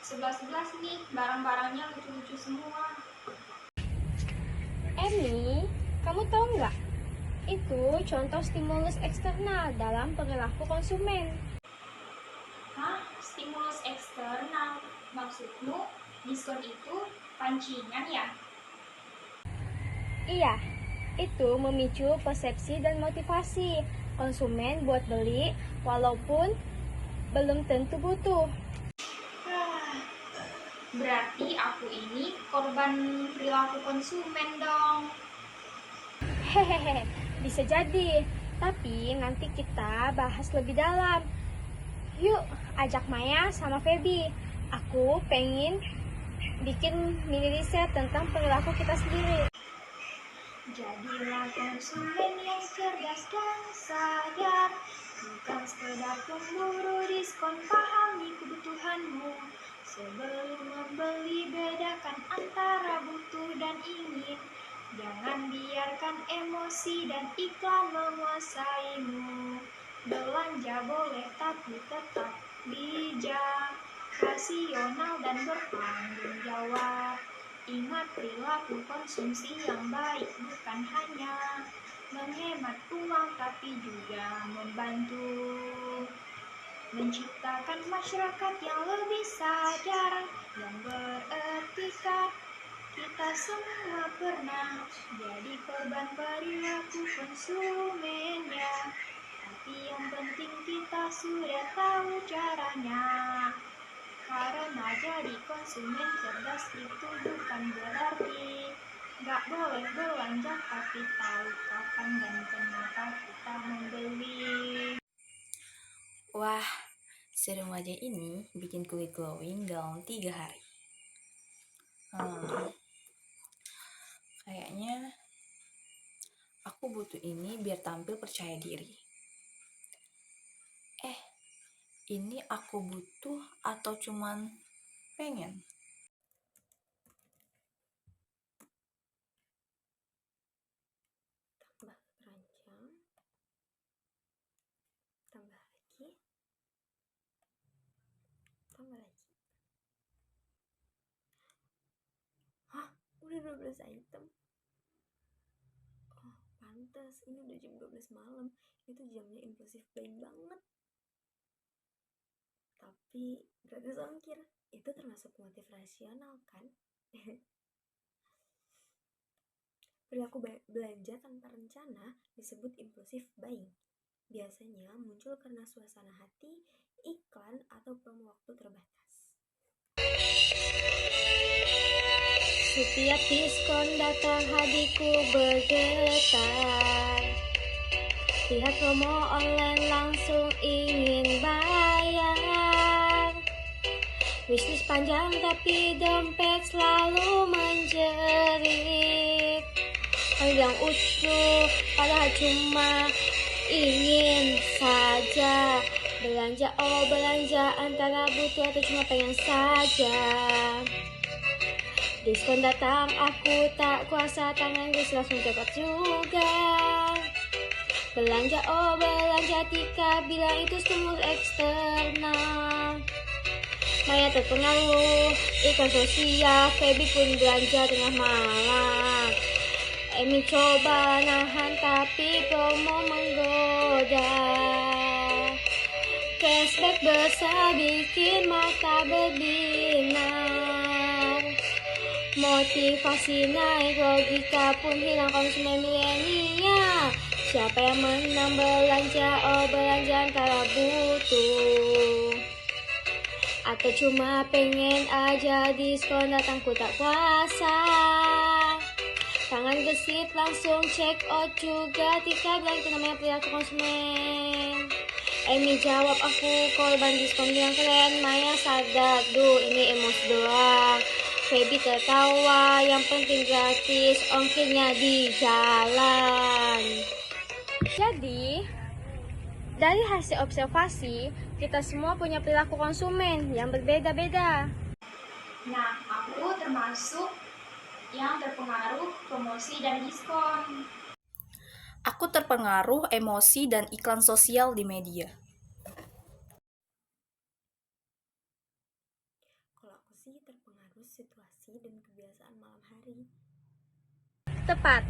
11-11 nih, barang-barangnya lucu-lucu semua. Emi, kamu tahu nggak? Itu contoh stimulus eksternal dalam perilaku konsumen. Hah? Stimulus eksternal? Maksudmu diskon itu pancingan ya? Iya, itu memicu persepsi dan motivasi konsumen buat beli walaupun belum tentu butuh. Berarti aku ini korban perilaku konsumen dong. Hehehe, bisa jadi. Tapi nanti kita bahas lebih dalam. Yuk, ajak Maya sama Feby. Aku pengen bikin mini riset tentang perilaku kita sendiri. Jadilah konsumen yang cerdas dan sadar, bukan sekedar pemburu diskon, pahami kebutuhanmu. Sebelum membeli, bedakan antara butuh dan ingin. Jangan biarkan emosi dan iklan menguasaimu. Belanja boleh tapi tetap bijak, rasional dan bertanggung jawab. Ingat, perilaku konsumsi yang baik bukan hanya menghemat uang tapi juga membantu menciptakan masyarakat yang lebih sadar dan beretika. Kita semua pernah jadi korban perilaku konsumennya, tapi yang penting kita sudah tahu caranya. Karena jadi konsumen cerdas itu bukan berarti gak boleh belanja, tapi tahu kapan dan kenapa kita membeli. Wah, serum wajah ini bikin kulit glowing dalam 3 hari. Kayaknya aku butuh ini biar tampil percaya diri. Ini aku butuh atau cuman pengen? Tambah keranjang. Tambah lagi. Tambah lagi. Hah? Udah 12 item? Oh, pantas. Ini udah jam 12 malam. Itu jamnya impulsif buying banget. Tapi gratis ongkir. Itu termasuk motif rasional kan? Perilaku belanja tanpa rencana disebut impulsif buying. Biasanya muncul karena suasana hati, iklan, atau promo waktu terbatas. Setiap diskon datang hatiku bergetar. Lihat promo online langsung ingin bayar. Wishlist panjang tapi dompet selalu menjerit. Panjang utuh padahal cuma ingin saja belanja. Oh belanja antara butuh atau cuma pengen saja. Diskon datang aku tak kuasa, tangan gue langsung cepat juga. Belanja oh belanja, Tika bilang itu stimulus eksternal. Maya terpengaruh iklan sosial, Feby pun belanja tengah malam. Emi coba nahan tapi promo menggoda. Cashback besar bikin mata berbinar. Motivasi naik, logika pun hilang, konsumen milenial. Siapa yang menang belanja? Oh belanja antara butuh atau cuma pengen aja diskon datang ku tak kuasa. Tangan gesit langsung check out juga. Tika bilang itu namanya perilaku konsumen. Emi jawab aku korban diskon yang keren. Maya sadar, duh ini emosi doang. Feby tertawa, yang penting gratis, ongkirnya di jalan. Jadi, dari hasil observasi, kita semua punya perilaku konsumen yang berbeda-beda. Nah, aku termasuk yang terpengaruh promosi dan diskon. Aku terpengaruh emosi dan iklan sosial di media. Kalau emosi terpengaruh situasi dan kebiasaan malam hari. Tepat.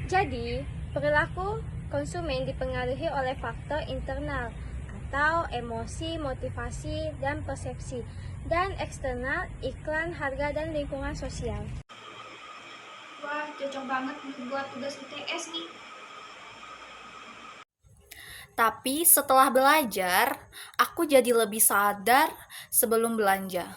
Jadi, perilaku konsumen dipengaruhi oleh faktor internal atau emosi, motivasi, dan persepsi, dan eksternal, iklan, harga, dan lingkungan sosial. Wah, cocok banget buat tugas UTS nih. Tapi setelah belajar, aku jadi lebih sadar sebelum belanja.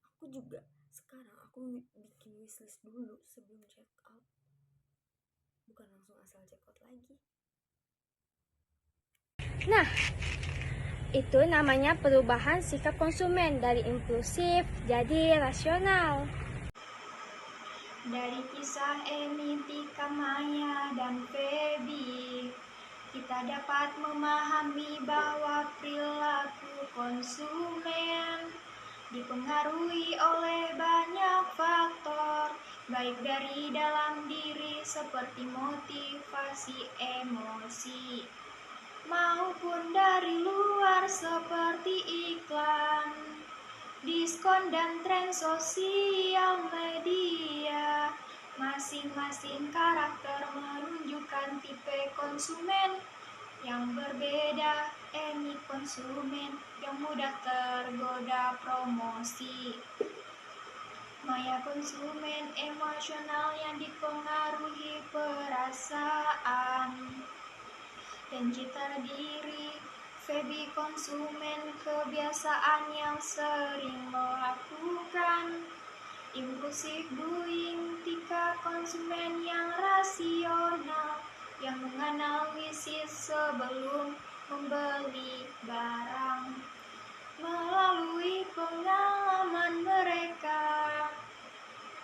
Aku juga. Sekarang aku bikin wishlist dulu sebelum check out. Bukan langsung asal check out lagi. Nah, itu namanya perubahan sikap konsumen dari impulsif jadi rasional. Dari kisah Emi, Tika, Maya, dan Feby, kita dapat memahami bahwa perilaku konsumen dipengaruhi oleh banyak faktor, baik dari dalam diri seperti motivasi emosi, maupun dari luar seperti iklan, diskon, dan tren sosial media. Masing-masing karakter menunjukkan tipe konsumen yang berbeda. Emi konsumen yang mudah tergoda promosi. Maya konsumen emosional yang dipengaruhi perasaan dan citra diri. Feby konsumen kebiasaan yang sering melakukan impulsif buying. Tika konsumen yang rasional yang menganalisis sebelum membeli barang. Melalui pengalaman mereka,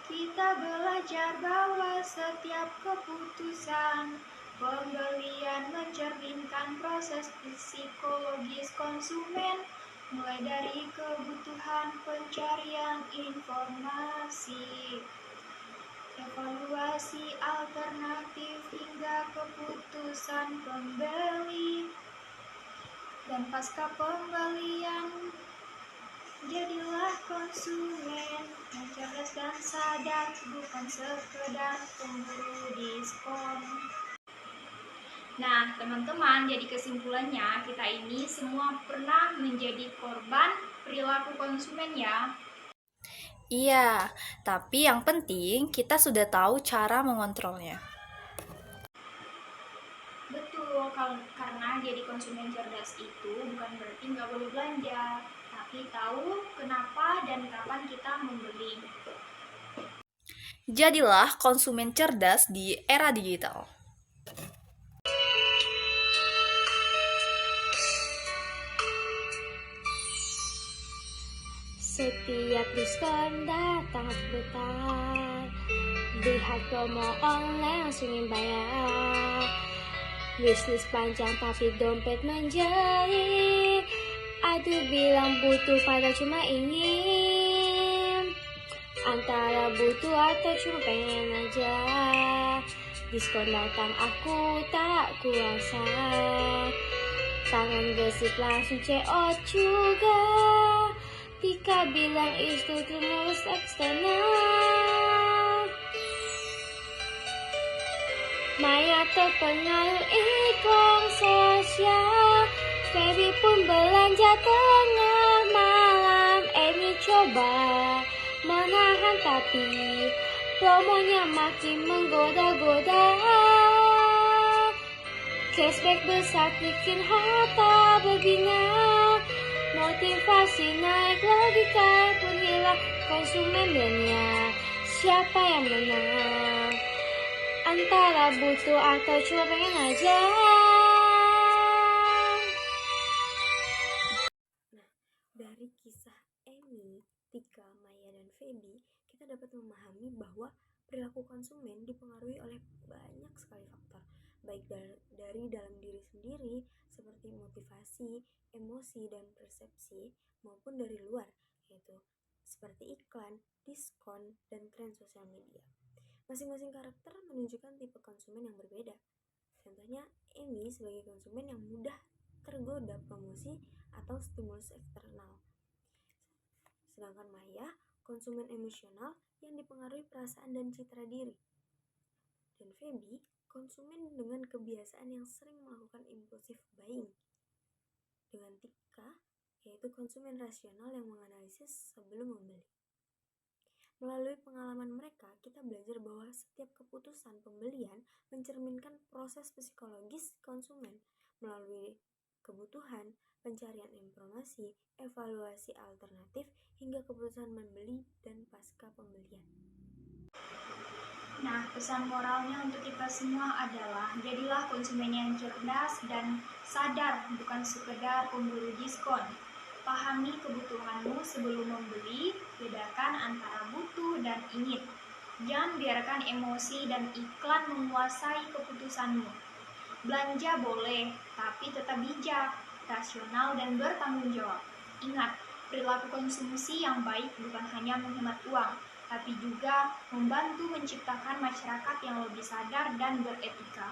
kita belajar bahwa setiap keputusan pembelian mencerminkan proses psikologis konsumen, mulai dari kebutuhan pencarian informasi, evaluasi alternatif, hingga keputusan pembeli. Dan pasca pembelian, jadilah konsumen yang cerdas dan sadar, bukan sekedar pemburu diskon. Nah, teman-teman, jadi kesimpulannya kita ini semua pernah menjadi korban perilaku konsumen ya. Iya, tapi yang penting kita sudah tahu cara mengontrolnya. Betul, karena jadi konsumen cerdas itu bukan berarti nggak boleh belanja, tapi tahu kenapa dan kapan kita membeli. Jadilah konsumen cerdas di era digital. Setiap diskon datang sebentar, lihat promo online langsungin bayar. Wishlist panjang tapi dompet menjerit, aduh bilang butuh padahal cuma ingin. Antara butuh atau cuma pengen aja, diskon datang aku tak kuasa. Tangan gesit langsung CO juga, Tika bilang itu stimulus eksternal. Maya terpengaruh iklan sosial, Feby pun belanja tengah malam. Emi coba menahan tapi promonya makin menggoda-goda. Cashback besar bikin harta berbina, motivasi naik, logika pun hilang. Konsumen dunia, siapa yang menang? Antara butuh atau cuma pengen aja. Nah, dari kisah Emi, Tika, Maya, dan Feby, kita dapat memahami bahwa perilaku konsumen dipengaruhi oleh banyak sekali faktor, baik dari dalam diri sendiri seperti motivasi, emosi, dan persepsi, maupun dari luar, yaitu seperti iklan, diskon, dan tren sosial media. Masing-masing karakter menunjukkan tipe konsumen yang berbeda. Contohnya, Emi sebagai konsumen yang mudah tergoda promosi atau stimulus eksternal. Sedangkan Maya, konsumen emosional yang dipengaruhi perasaan dan citra diri. Dan Feby, konsumen dengan kebiasaan yang sering melakukan impulsif buying. Dengan Tika, yaitu konsumen rasional yang menganalisis sebelum membeli. Melalui pengalaman mereka, kita belajar bahwa setiap keputusan pembelian mencerminkan proses psikologis konsumen melalui kebutuhan, pencarian informasi, evaluasi alternatif, hingga keputusan membeli dan pasca pembelian. Nah, pesan moralnya untuk kita semua adalah jadilah konsumen yang cerdas dan sadar, bukan sekedar pemburu diskon. Pahami kebutuhanmu sebelum membeli, bedakan antara butuh dan ingin. Jangan biarkan emosi dan iklan menguasai keputusanmu. Belanja boleh, tapi tetap bijak, rasional, dan bertanggung jawab. Ingat, perilaku konsumsi yang baik bukan hanya menghemat uang, tapi juga membantu menciptakan masyarakat yang lebih sadar dan beretika.